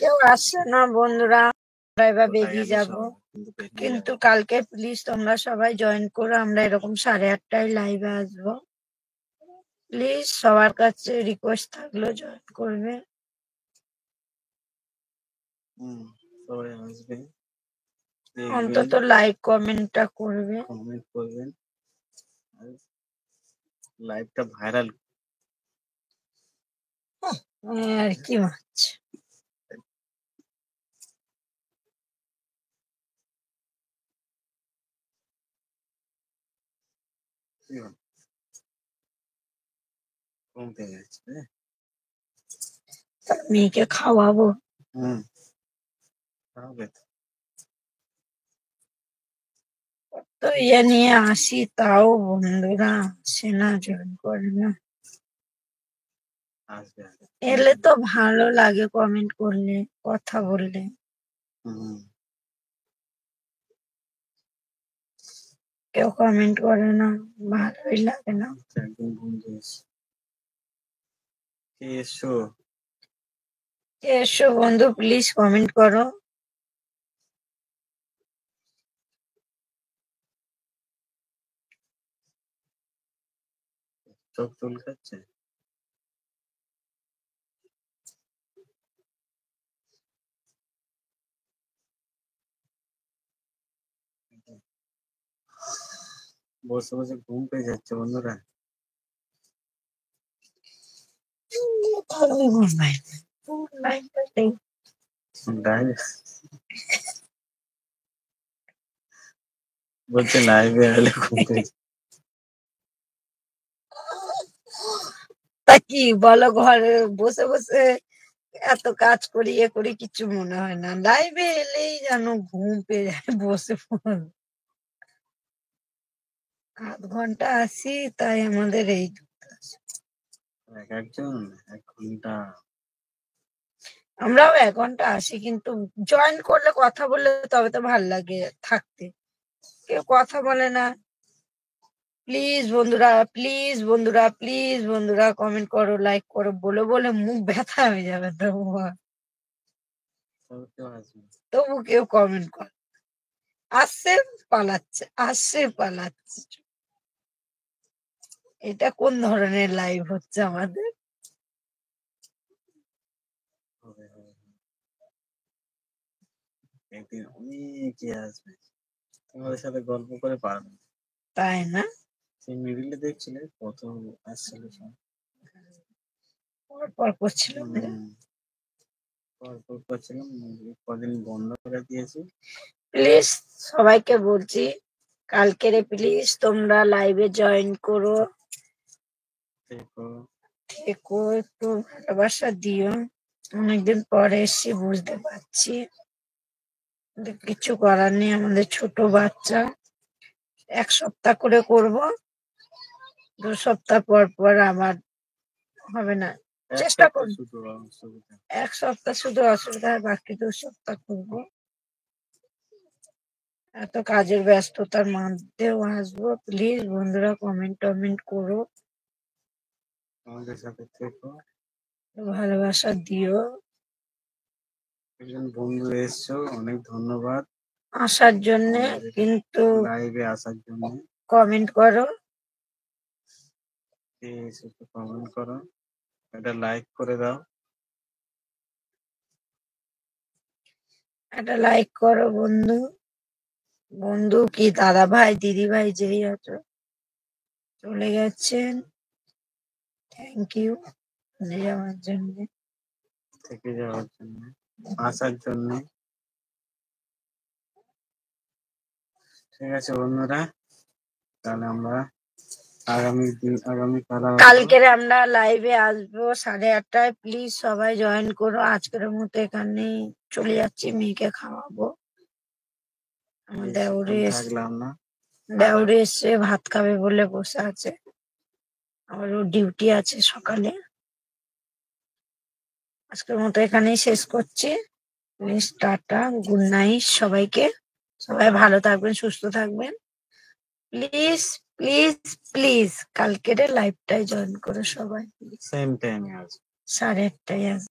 কেউ আসছে না বন্ধুরা, এবার কোথায় বেরিয়ে গেল যাব। সব? বেরিয়ে কিন্তু যাবে। কালকে প্লিজ তোমরা সবাই জয়েন করো, আমরা এরকম 8:30টায় লাইভে আসবো। প্লিজ সবার কাছে রিকোয়েস্ট থাকলো জয়েন করবে। সবাই আসবে, অন্তত লাইক কমেন্টটা করবে। কমেন্ট করবেন, লাইভটা ভাইরাল। আর কি মাছ ঘুম পেয়ে যাচ্ছে। তার মেয়েকে খাওয়াবো। খাওয়াবে তো। তো ইয়ে নিয়ে আসি, তাও বন্ধুরা আসে না, জয়েন করে না। আসবে এলে তো ভালো লাগে কমেন্ট করলে, কথা বললে। কেউ কমেন্ট করে না, ভালোই লাগে না। একদম বন্ধু এসো। এসো বন্ধু, প্লিজ কমেন্ট করো। চোখ চুল খাচ্ছে। বসে বসে ঘুম পেয়ে যাচ্ছে বন্ধুরা। বলছে লাইভে হলে ঘুম পেয়ে যাচ্ছে। তা কি বলো, ঘরে বসে বসে এত কাজ করি এ করি কিছু মনে হয় না, লাইভে এলেই যেন ঘুম পেয়ে যায়। বসে পড়, 0.5 ঘন্টা আসি, তাই আমাদের এই একজন 1 ঘন্টা। আমরাও 1 ঘন্টা আসি, কিন্তু জয়েন করলে কথা বললে তবে তো ভাল লাগে থাকতে। কেউ কথা বলে না। প্লিজ বন্ধুরা, প্লিজ বন্ধুরা, প্লিজ বন্ধুরা কমেন্ট করো, লাইক করো। বলে বলে মুখ ব্যথা হয়ে যাবে তবু কেউ কমেন্ট করে। আসছে পালাচ্ছে, আসছে পালাচ্ছে। এটা কোন ধরনের লাইভ হচ্ছে আমাদের? একদিন অনেকে আসবে, তোমাদের সাথে গল্প করে পারবে। তাই না? সেই মিডিলে দেখছিলে কত আসছিল সব, পর করছিল। পর করছিলাম, কদিন বন্ধ করে দিয়েছি। প্লিজ সবাইকে বলছি, কালকের প্লিজ তোমরা লাইভে জয়েন করো, থেকো, একটু ভালোবাসা দিও। অনেকদিন পরে এসছি, বুঝতে পারছি, কিন্তু কিছু করার নেই, আমাদের ছোট বাচ্চা। 1 সপ্তাহ করে করব, 2 সপ্তাহ পর পর আবার হবে না, চেষ্টা করব। 1 সপ্তাহ শুধু অসুবিধা হয়, বাকি 2 সপ্তাহ করবো। এত কাজের ব্যস্ততার মধ্যেও আসবো। প্লিজ বন্ধুরা কমেন্ট টমেন্ট করো, আমাদের সাথে থেকো, ভালোবাসা দিও। একজন বন্ধু এসছো, অনেক ধন্যবাদ আসার জন্য, কিন্তু লাইভে আসার জন্য। কমেন্ট করো, কমেন্ট করো, এটা লাইক করে দাও। একটা লাইক করো বন্ধু। বন্ধু কি দাদা ভাই দিদি ভাই যেই আছো, চলে গেছেন, থ্যাংক ইউ যাওয়ার জন্য, থেকে যাওয়ার জন্য, আসার জন্য। ঠিক আছে বন্ধুরা, তাহলে আমরা আগামীকাল কালকের আমরা লাইভে আসবো 8:30টায়। প্লিজ সবাই জয়েন করো। আজকের মতো এখানেই চলে যাচ্ছি, মেয়েকে খাওয়াবো। আমার দেওরে এসে ভাত খাবে বলে বসে আছে, আমার ডিউটি আছে সকালে। আজকের মতো এখানেই শেষ করছি। প্লিজ টাটা, গুড নাইট সবাইকে। সবাই ভালো থাকবেন, সুস্থ থাকবেন। প্লিজ প্লিজ প্লিজ কালকের লাইভটাই জয়েন করো সবাই। সেম টাইমে আছে, 8:30টায় আসবে।